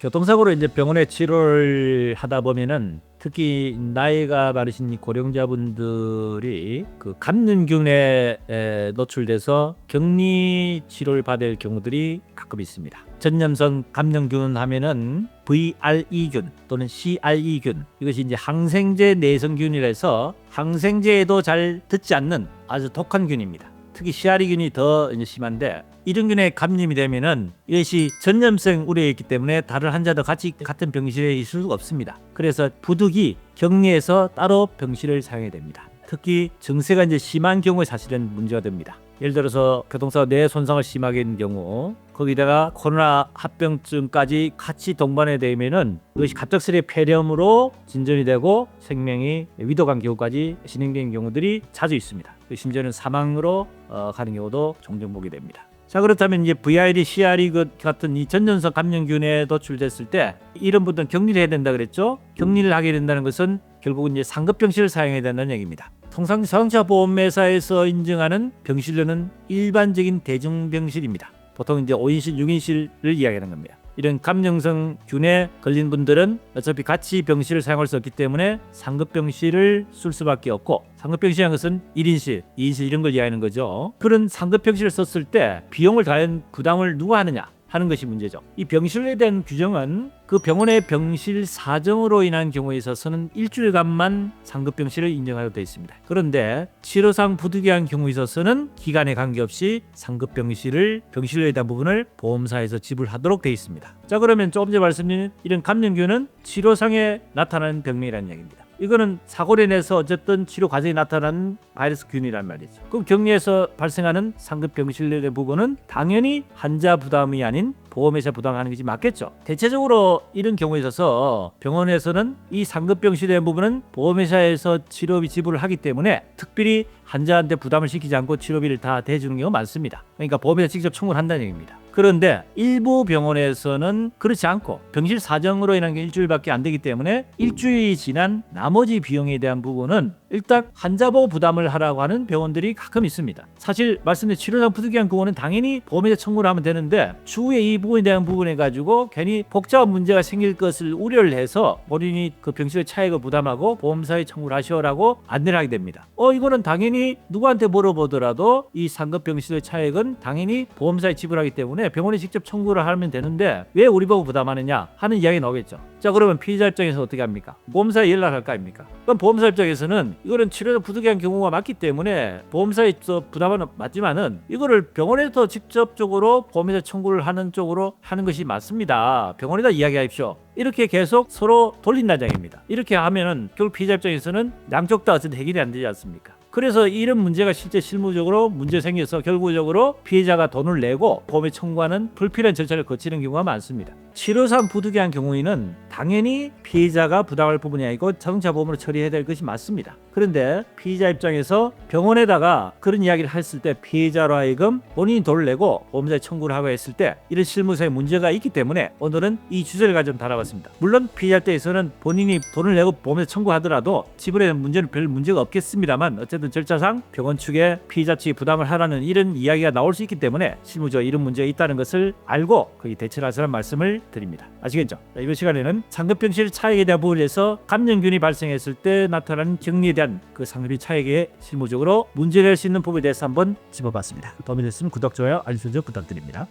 교통사고로 이제 병원에 치료를 하다 보면은 특히 나이가 많으신 이 고령자분들이 그 감염균에 노출돼서 격리 치료를 받을 경우들이 가끔 있습니다. 전염성 감염균 하면은 VRE균 또는 CRE균, 이것이 이제 항생제 내성균이라서 항생제에도 잘 듣지 않는 아주 독한 균입니다. 특히 CRE균이 더 심한데, 이런 균에 감염이 되면은 이것이 전염성 우려에 있기 때문에 다른 환자도 같이 같은 병실에 있을 수가 없습니다. 그래서 부득이 격리해서 따로 병실을 사용해야 됩니다. 특히 증세가 이제 심한 경우에 사실은 문제가 됩니다. 예를 들어서 교통사고 뇌 손상을 심하게 있는 경우, 거기다가 코로나 합병증까지 같이 동반에 되면은 이것이 갑작스레 폐렴으로 진전이 되고 생명이 위독한 경우까지 진행되는 경우들이 자주 있습니다. 심지어는 사망으로 가는 경우도 종종 보게 됩니다. 자, 그렇다면 이제 VID, CRE 같은 이 전염성 감염균에 노출됐을 때 이런 분들은 격리를 해야 된다 그랬죠. 격리를 하게 된다는 것은 결국은 이제 상급 병실을 사용해야 된다는 얘기입니다. 통상 자동차 보험회사에서 인증하는 병실로는 일반적인 대중병실입니다. 보통 이제 5인실, 6인실을 이야기하는 겁니다. 이런 감염성 균에 걸린 분들은 어차피 같이 병실을 사용할 수 없기 때문에 상급 병실을 쓸 수밖에 없고, 상급 병실이라는 것은 1인실, 2인실 이런 걸 이야기하는 거죠. 그런 상급 병실을 썼을 때 비용을 과연 부담을 누가 하느냐 하는 것이 문제죠. 이 병실에 대한 규정은 그 병원의 병실 사정으로 인한 경우에 있어서는 일주일간만 상급 병실을 인정하도록 되어 있습니다. 그런데 치료상 부득이한 경우에 있어서는 기간에 관계없이 상급 병실에 대한 부분을 보험사에서 지불하도록 되어 있습니다. 자, 그러면 조금 전에 말씀드린 이런 감염균은 치료상에 나타나는 병명이라는 얘기입니다. 이거는 사고로 인해서 어쨌든 치료 과정에 나타나는 바이러스 균이란 말이죠. 그럼 격리에서 발생하는 상급 병실의 부분은 당연히 환자 부담이 아닌 보험회사 부담하는 것이 맞겠죠. 대체적으로 이런 경우에 있어서 병원에서는 이 상급 병실의 부분은 보험회사에서 치료비 지불을 하기 때문에 특별히 환자한테 부담을 시키지 않고 치료비를 다 대주는 경우가 많습니다. 그러니까 보험회사 직접 청구를 한다는 얘기입니다. 그런데 일부 병원에서는 그렇지 않고 병실 사정으로 인한 게 일주일밖에 안 되기 때문에 일주일이 지난 나머지 비용에 대한 부분은 일단 환자 보호 부담을 하라고 하는 병원들이 가끔 있습니다. 사실 말씀드린 치료상 부득이한 부분은 당연히 보험회사 청구를 하면 되는데, 추후에 이 부분에 대한 부분에 가지고 괜히 복잡한 문제가 생길 것을 우려를 해서 본인이 그 병실의 차액을 부담하고 보험사에 청구를 하시오라고 안내를 하게 됩니다. 이거는 당연히 누구한테 물어보더라도 이 상급 병실의 차액은 당연히 보험사에 지불하기 때문에 병원이 직접 청구를 하면 되는데 왜 우리 보고 부담하느냐 하는 이야기 나오겠죠. 자, 그러면 피해자 입장에서 어떻게 합니까? 보험사에 연락할 거 아닙니까? 그럼 보험사 입장에서는 이거는 치료상 부득이한 경우가 맞기 때문에 보험사에서 부담은 맞지만은 이거를 병원에서 직접적으로 보험회사 청구를 하는 쪽으로 하는 것이 맞습니다. 병원에다 이야기하십시오. 이렇게 계속 서로 돌린다는 얘기입니다. 이렇게 하면은 결국 피해자 입장에서는 양쪽 다 어쨌든 해결이 안 되지 않습니까? 그래서 이런 문제가 실제 실무적으로 문제 생겨서 결국적으로 피해자가 돈을 내고 보험에 청구하는 불필요한 절차를 거치는 경우가 많습니다. 치료상 부득이한 경우에는 당연히 피해자가 부담할 부분이 아니고 자동차 보험으로 처리해야 될 것이 맞습니다. 그런데 피해자 입장에서 병원에다가 그런 이야기를 했을 때 피해자로 하여금 본인이 돈을 내고 보험사에 청구를 하고 했을 때 이런 실무상의 문제가 있기 때문에 오늘은 이 주제를 가지고 다뤄봤습니다. 물론 피해자 입장에서는 본인이 돈을 내고 보험사에 청구하더라도 지불에 대한 문제는 별 문제가 없겠습니다만, 어쨌든 절차상 병원 측에 피해자 측이 부담을 하라는 이런 이야기가 나올 수 있기 때문에 실무적으로 이런 문제가 있다는 것을 알고 거기 대처를 하시라는 말씀을 드립니다. 아시겠죠? 자, 이번 시간에는 상급병실 차액에 대한 부분에서 감염균이 발생했을 때 나타나는 격리에 대한 그 상급비 차액에 실무적으로 문제될 수 있는 부분에 대해서 한번 짚어봤습니다. 도움이 됐으면 구독, 좋아요, 알림 설정 부탁드립니다.